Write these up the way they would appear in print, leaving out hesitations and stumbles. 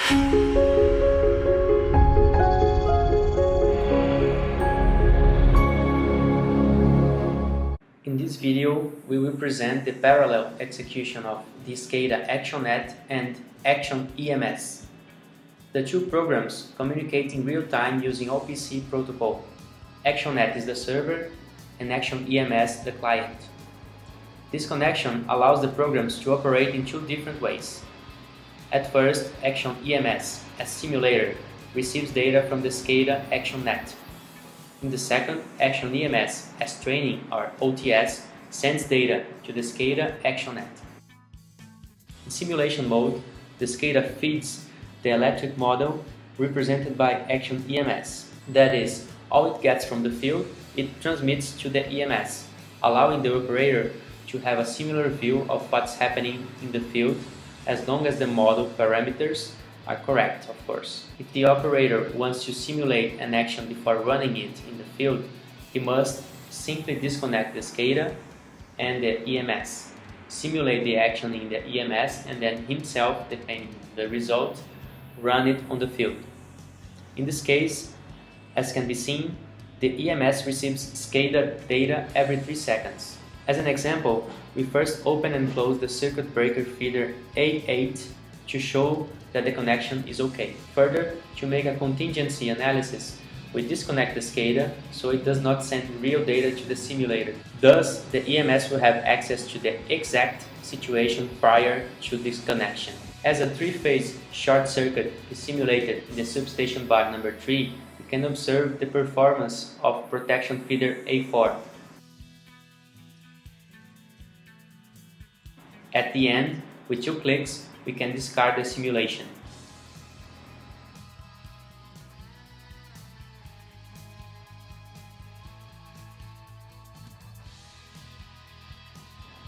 In this video, we will present the parallel execution of the SCADA Action₀GRID and Action!EMS. The two programs communicate in real time using OPC protocol. Action₀GRID is the server and Action!EMS the client. This connection allows the programs to operate in two different ways. At first, Action!EMS, as simulator, receives data from the SCADA Action₀GRID. In the second, Action!EMS, as training or OTS, sends data to the SCADA Action₀GRID. In simulation mode, the SCADA feeds the electric model represented by Action!EMS. That is, all it gets from the field, it transmits to the EMS, allowing the operator to have a similar view of what's happening in the field, as long as the model parameters are correct, of course. If the operator wants to simulate an action before running it in the field, he must simply disconnect the SCADA and the EMS, simulate the action in the EMS, and then himself, depending on the result, run it on the field. In this case, as can be seen, the EMS receives SCADA data every 3 seconds. As an example, we first open and close the circuit breaker feeder A8 to show that the connection is okay. Further, to make a contingency analysis, we disconnect the SCADA so it does not send real data to the simulator. Thus, the EMS will have access to the exact situation prior to this connection. As a 3-phase short circuit is simulated in the substation bar number 3, we can observe the performance of protection feeder A4. At the end, with 2 clicks, we can discard the simulation.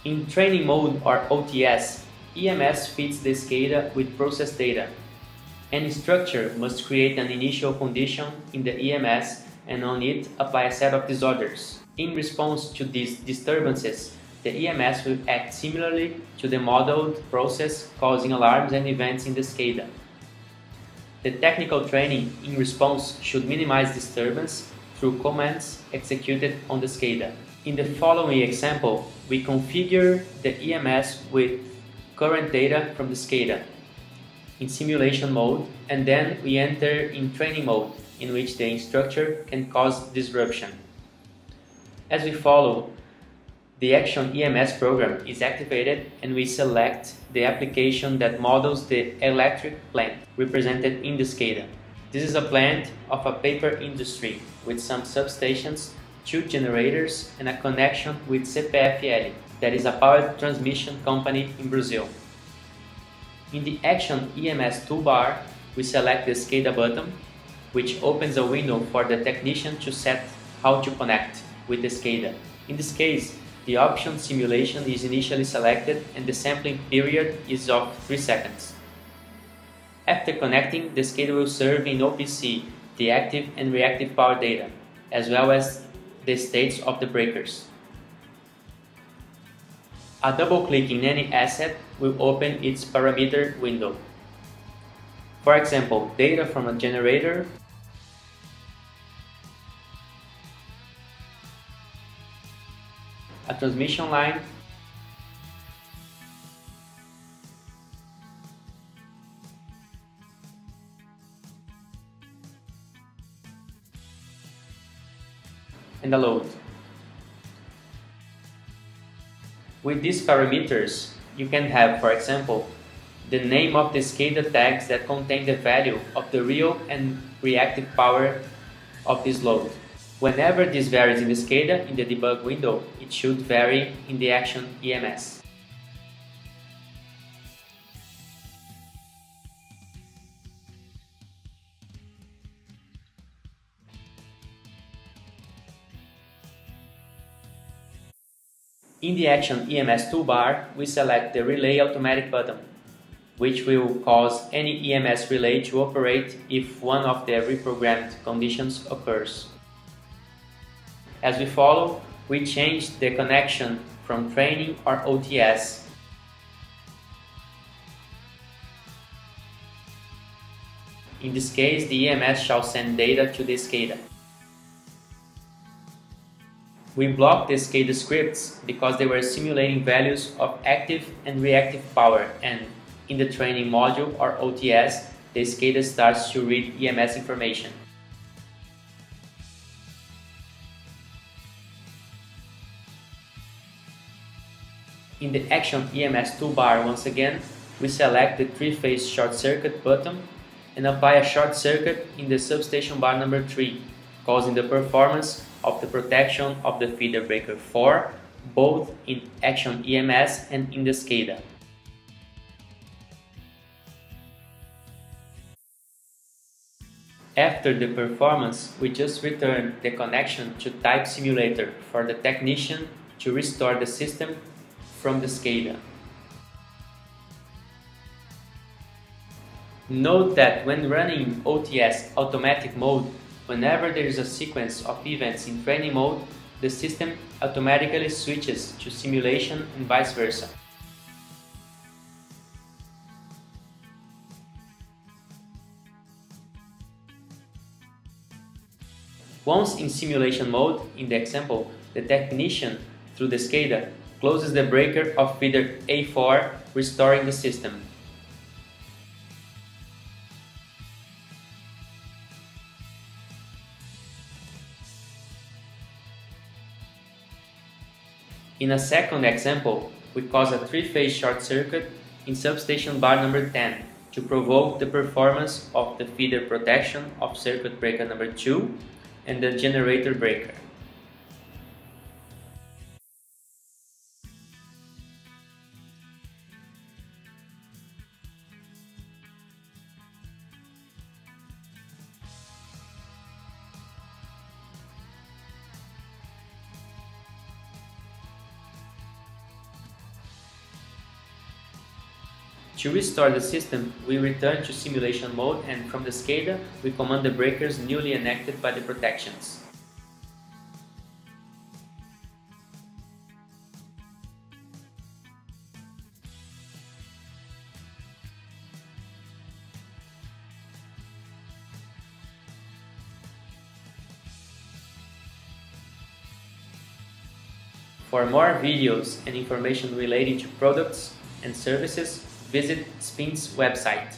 In training mode or OTS, EMS feeds the SCADA with process data. Any structure must create an initial condition in the EMS and on it apply a set of disorders. In response to these disturbances, the EMS will act similarly to the modeled process, causing alarms and events in the SCADA. The technical training in response should minimize disturbance through commands executed on the SCADA. In the following example, we configure the EMS with current data from the SCADA in simulation mode, and then we enter in training mode, in which the instructor can cause disruption. As we follow, the Action!EMS program is activated and we select the application that models the electric plant represented in the SCADA. This is a plant of a paper industry with some substations, 2 generators and a connection with CPFL, that is a power transmission company in Brazil. In the Action!EMS toolbar, we select the SCADA button, which opens a window for the technician to set how to connect with the SCADA. In this case, the option simulation is initially selected and the sampling period is of 3 seconds. After connecting, the SCADA will serve in OPC the active and reactive power data, as well as the states of the breakers. A double click in any asset will open its parameter window. For example, data from a generator, a transmission line, and a load. With these parameters, you can have, for example, the name of the SCADA tags that contain the value of the real and reactive power of this load. Whenever this varies in the SCADA in the debug window, it should vary in the Action!EMS. In the Action!EMS toolbar, we select the Relay Automatic button, which will cause any EMS relay to operate if one of the reprogrammed conditions occurs. As we follow, we change the connection from training or OTS In this case, the EMS shall send data to the SCADA. We blocked the SCADA scripts because they were simulating values of active and reactive power, and in the training module or OTS, the SCADA starts to read EMS information. In the Action EMS toolbar, once again, we select the 3-phase short circuit button and apply a short circuit in the substation bar number 3, causing the performance of the protection of the feeder breaker 4, both in Action EMS and in the SCADA. After the performance, we just return the connection to Type Simulator for the technician to restore the system from the SCADA. Note that when running OTS automatic mode, whenever there is a sequence of events in training mode, the system automatically switches to simulation and vice versa. Once in simulation mode, in the example, the technician, through the SCADA, closes the breaker of feeder A4, restoring the system. In a second example, we cause a 3-phase short circuit in substation bar number 10 to provoke the performance of the feeder protection of circuit breaker number 2 and the generator breaker. To restore the system, we return to simulation mode, and from the SCADA, we command the breakers newly enacted by the protections. For more videos and information relating to products and services, visit SPIN's website.